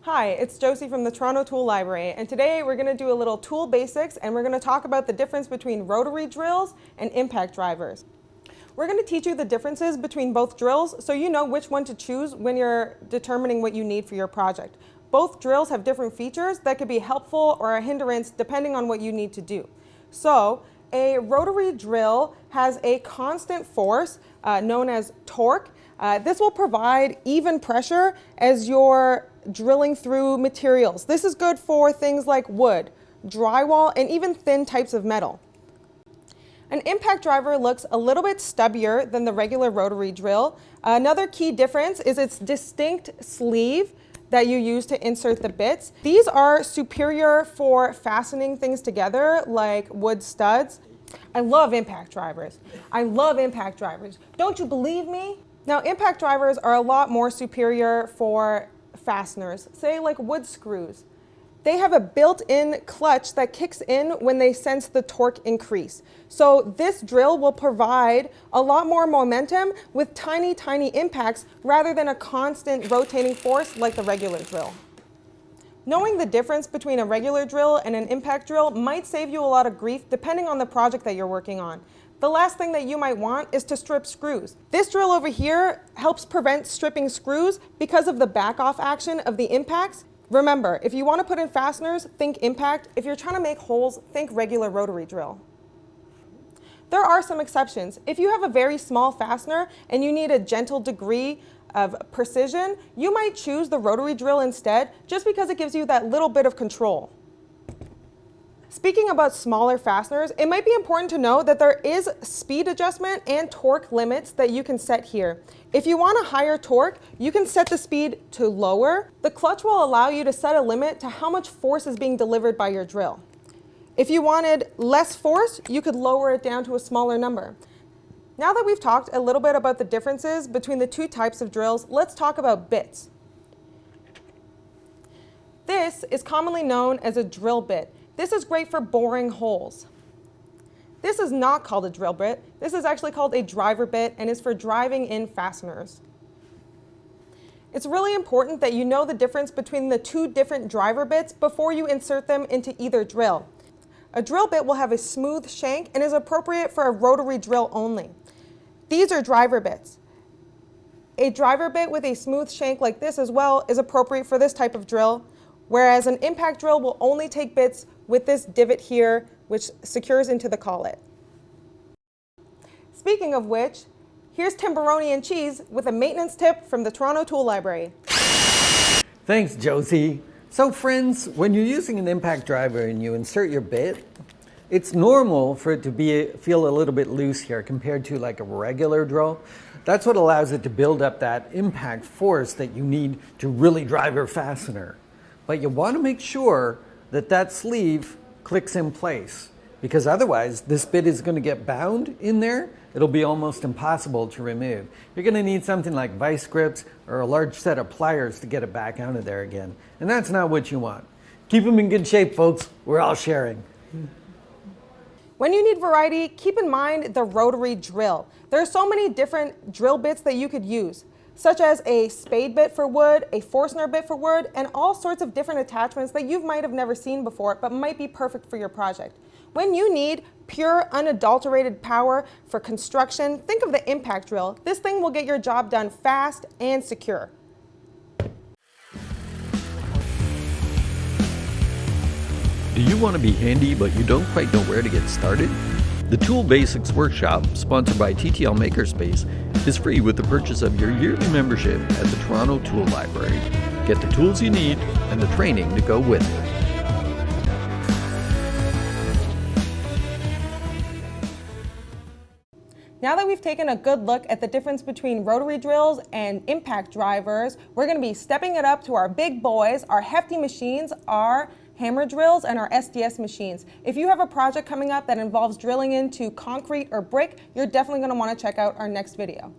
Hi, it's Josie from the Toronto Tool Library, and today we're going to do a little tool basics and we're going to talk about the difference between rotary drills and impact drivers. We're going to teach you the differences between both drills so you know which one to choose when you're determining what you need for your project. Both drills have different features that could be helpful or a hindrance depending on what you need to do. So, a rotary drill has a constant force known as torque. This will provide even pressure as you're drilling through materials. This is good for things like wood, drywall, and even thin types of metal. An impact driver looks a little bit stubbier than the regular rotary drill. Another key difference is its distinct sleeve that you use to insert the bits. These are superior for fastening things together like wood studs. I love impact drivers. I love impact drivers. Don't you believe me? Now, impact drivers are a lot more superior for fasteners, say like wood screws. They have a built-in clutch that kicks in when they sense the torque increase. So this drill will provide a lot more momentum with tiny, tiny impacts rather than a constant rotating force like the regular drill. Knowing the difference between a regular drill and an impact drill might save you a lot of grief depending on the project that you're working on. The last thing that you might want is to strip screws. This drill over here helps prevent stripping screws because of the back-off action of the impacts. Remember, if you want to put in fasteners, think impact. If you're trying to make holes, think regular rotary drill. There are some exceptions. If you have a very small fastener and you need a gentle degree of precision, you might choose the rotary drill instead just because it gives you that little bit of control. Speaking about smaller fasteners, it might be important to know that there is speed adjustment and torque limits that you can set here. If you want a higher torque, you can set the speed to lower. The clutch will allow you to set a limit to how much force is being delivered by your drill. If you wanted less force, you could lower it down to a smaller number. Now that we've talked a little bit about the differences between the two types of drills, let's talk about bits. This is commonly known as a drill bit. This is great for boring holes. This is not called a drill bit. This is actually called a driver bit and is for driving in fasteners. It's really important that you know the difference between the two different driver bits before you insert them into either drill. A drill bit will have a smooth shank and is appropriate for a rotary drill only. These are driver bits. A driver bit with a smooth shank like this as well is appropriate for this type of drill, whereas an impact drill will only take bits with this divot here, which secures into the collet. Speaking of which, here's Timberoni and Cheese with a maintenance tip from the Toronto Tool Library. Thanks, Josie. So friends, when you're using an impact driver and you insert your bit, it's normal for it to feel a little bit loose here compared to like a regular drill. That's what allows it to build up that impact force that you need to really drive your fastener. But you want to make sure that that sleeve clicks in place, because otherwise this bit is going to get bound in there. It'll be almost impossible to remove. You're going to need something like vice grips or a large set of pliers to get it back out of there again. And that's not what you want. Keep them in good shape, folks. We're all sharing. When you need variety, keep in mind the rotary drill. There are so many different drill bits that you could use, such as a spade bit for wood, a Forstner bit for wood, and all sorts of different attachments that you might have never seen before but might be perfect for your project. When you need pure, unadulterated power for construction, think of the impact drill. This thing will get your job done fast and secure. Do you want to be handy but you don't quite know where to get started? The Tool Basics Workshop, sponsored by TTL Makerspace, is free with the purchase of your yearly membership at the Toronto Tool Library. Get the tools you need and the training to go with it. Now that we've taken a good look at the difference between rotary drills and impact drivers, we're going to be stepping it up to our big boys, our hefty machines, our hammer drills, and our SDS machines. If you have a project coming up that involves drilling into concrete or brick, you're definitely going to want to check out our next video.